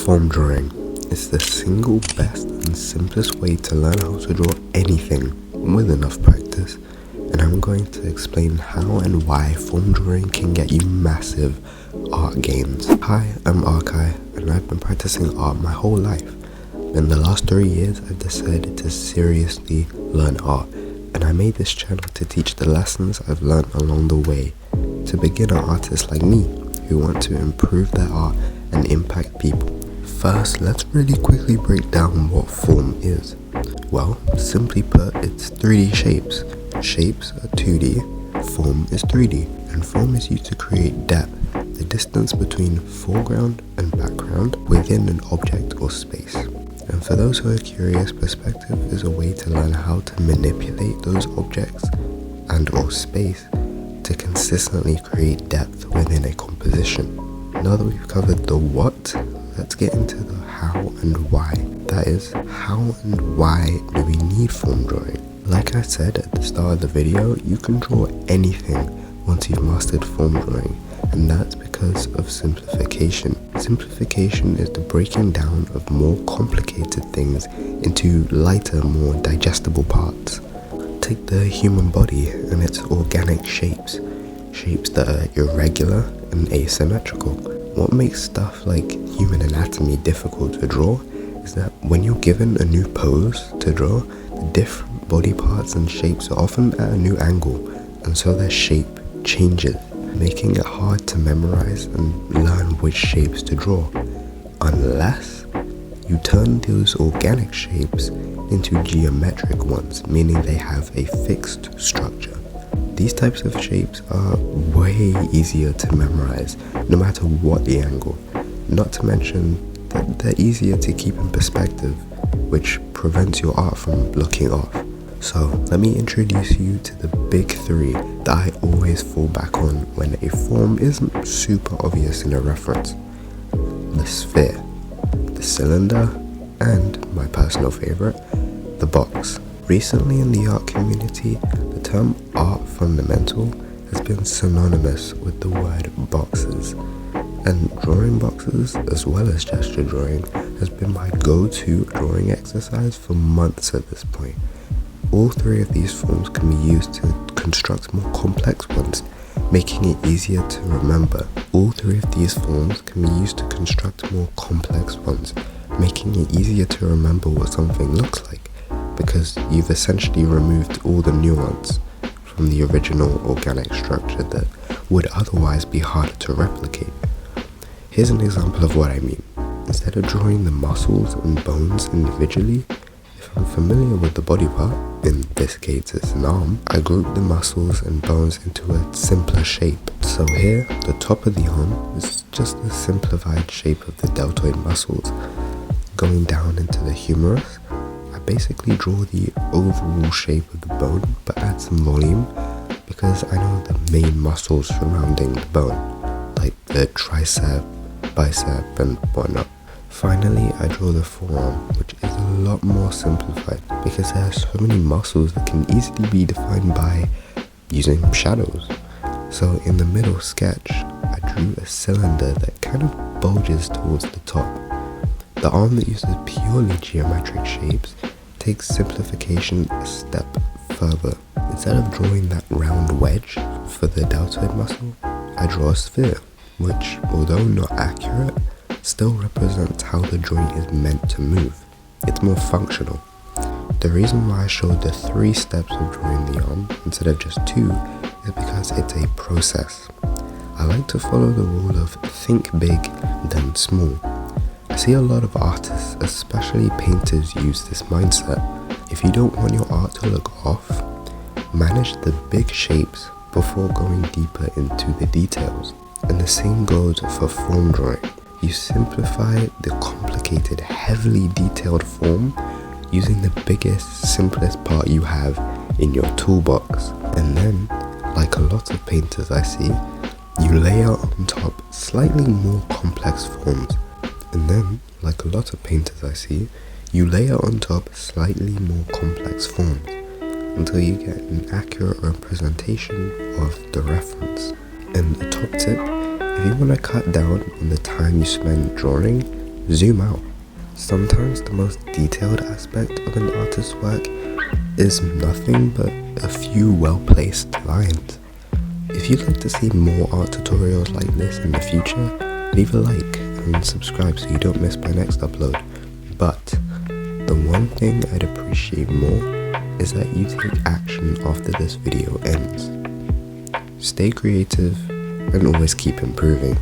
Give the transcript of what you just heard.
Form drawing is the single best and simplest way to learn how to draw anything with enough practice, and I'm going to explain how and why form drawing can get you massive art gains. Hi, I'm Arkai, and I've been practicing art my whole life. In the last 3 years, I've decided to seriously learn art, and I made this channel to teach the lessons I've learned along the way to beginner artists like me who want to improve their art and impact people. First, let's really quickly break down what form is. Well, simply put, it's 3D shapes. Shapes are 2D, form is 3D, and form is used to create depth, the distance between foreground and background within an object or space. And for those who are curious, perspective is a way to learn how to manipulate those objects and or space to consistently create depth within a composition. Now that we've covered the what, let's get into the how and why. That is, how and why do we need form drawing? Like I said at the start of the video, you can draw anything once you've mastered form drawing, and that's because of simplification. Simplification is the breaking down of more complicated things into lighter, more digestible parts. Take the human body and its organic shapes that are irregular and asymmetrical. What makes stuff like human anatomy difficult to draw is that when you're given a new pose to draw, the different body parts and shapes are often at a new angle, and so their shape changes, making it hard to memorize and learn which shapes to draw, unless you turn those organic shapes into geometric ones, meaning they have a fixed structure. These types of shapes are way easier to memorize, no matter what the angle. Not to mention that they're easier to keep in perspective, which prevents your art from looking off. So let me introduce you to the big three that I always fall back on when a form isn't super obvious in a reference. The sphere, the cylinder, and my personal favorite, the box. Recently in the art community, the term art fundamental has been synonymous with the word boxes, and drawing boxes as well as gesture drawing has been my go-to drawing exercise for months at this point. All three of these forms can be used to construct more complex ones, making it easier to remember. All three of these forms can be used to construct more complex ones, making it easier to remember what something looks like, because you've essentially removed all the nuance from the original organic structure that would otherwise be harder to replicate. Here's an example of what I mean. Instead of drawing the muscles and bones individually, if I'm familiar with the body part, in this case it's an arm, I group the muscles and bones into a simpler shape. So here, the top of the arm is just a simplified shape of the deltoid muscles. Going down into the humerus, I basically draw the overall shape of the bone but add some volume because I know the main muscles surrounding the bone, like the tricep, bicep and whatnot. Finally, I draw the forearm, which is a lot more simplified because there are so many muscles that can easily be defined by using shadows. So in the middle sketch, I drew a cylinder that kind of bulges towards the top. The arm that uses purely geometric shapes takes simplification a step further. Instead of drawing that round wedge for the deltoid muscle, I draw a sphere, which, although not accurate, still represents how the joint is meant to move. It's more functional. The reason why I showed the 3 steps of drawing the arm instead of just 2 is because it's a process. I like to follow the rule of think big, then small. I see a lot of artists, especially painters, use this mindset. If you don't want your art to look off, manage the big shapes before going deeper into the details. And the same goes for form drawing. You simplify the complicated, heavily detailed form using the biggest, simplest part you have in your toolbox. And then, like a lot of painters I see, you layer on top slightly more complex forms. And then, like a lot of painters I see, you layer on top slightly more complex forms until you get an accurate representation of the reference. And a top tip, if you want to cut down on the time you spend drawing, zoom out. Sometimes the most detailed aspect of an artist's work is nothing but a few well-placed lines. If you'd like to see more art tutorials like this in the future, leave a like and subscribe so you don't miss my next upload. But the one thing I'd appreciate more is that you take action after this video ends. Stay creative and always keep improving.